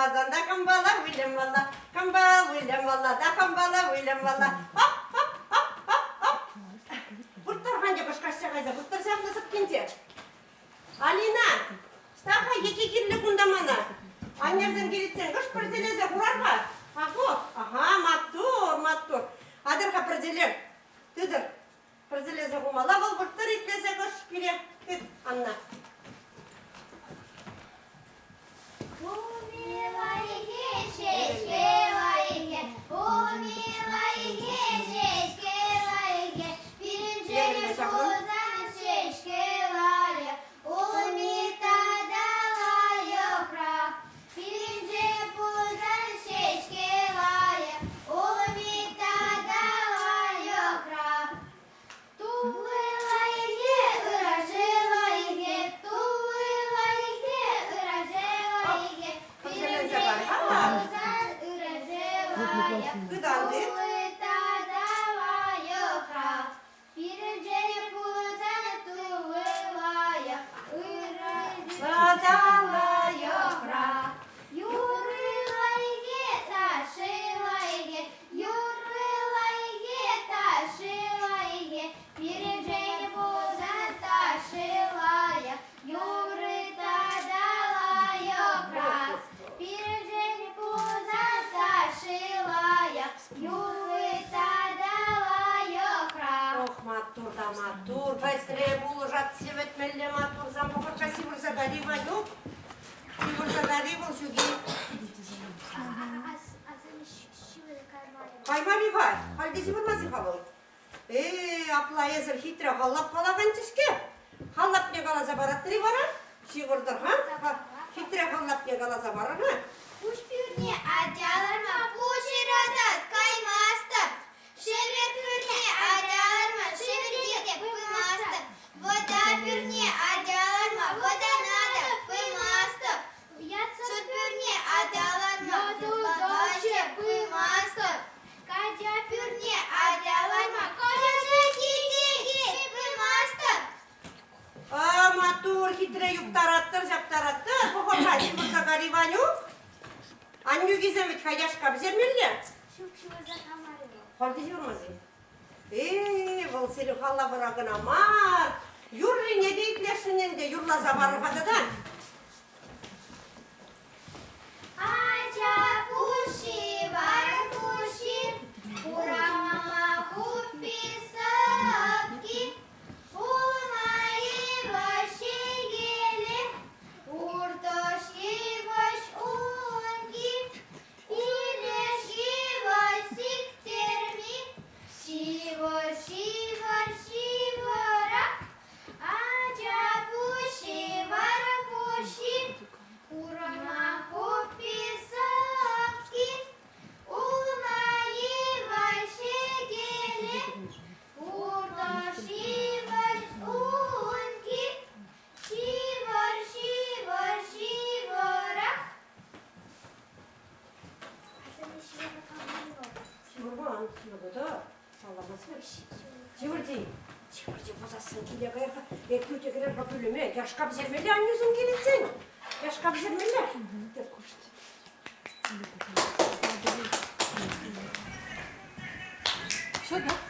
kazanda kambala William valla. Kambal William valla da kambala William valla. Hop hop hop hop hop. Kurtlar hangi başkası kayza? Kurtlar sen nasıl kinti? Alina. Staka iki kirli kundamana. Annerden gelitsen kış perzeleze kurar mı? Aha mattur. Adır ka perzeler. Tıdır. Perzeleze kumala bal kurtlar itlese kış kire. Tıd anna. Матур, быстрее булыжат севет мелле матур, зампока красиво загари ванюк, сивур загари вол жуги. Каймари var, halde sivur mazı kaval. Apla yazır hitra hallap kalagan çiske. Hallap ne kalaza barattırı var ha? Sivurdur ha? Hitra hallap ne kalaza var ha? Puşpürne acalarma puşiradat kaymastı. Şevir pürne acalarma şevir diyete pıymastı. Voda pürne acalarma voda nada pıymastı. Süt pürne acalarma dodoşe pıymastı. Kaca pürne acalarma kocaca gidi pıymastı. Матур, хитре юктараттыр, жаптараттыр. Похожа, сивур загари ванюк. Anne gizemit kaydaşka bizermelle. Halde yormazı. Vol seni halla bırakın ama. Yurri ne deyikleşinin de yurla zabarı fadadan. Aca kuşi var kuşi. Kuramama huppi sapki. Umayı başı geli. Urtoşki baş ungi. İleşki baş siktirmi. Şivor şivor şivora. Aca kuşi var kuşi. Kurama huppi sapki. Umayı başı geli. Urtoşki baş ungi. Şivor şivor şivora. Şurban, şurada da. Sallaması. Şivurci. Şivurci bozasın ki ne kadar. Kötü kadar bakülüme. Yaşka bizermelle annüzün gelitsin. Yaşka bizermelle. Что, да?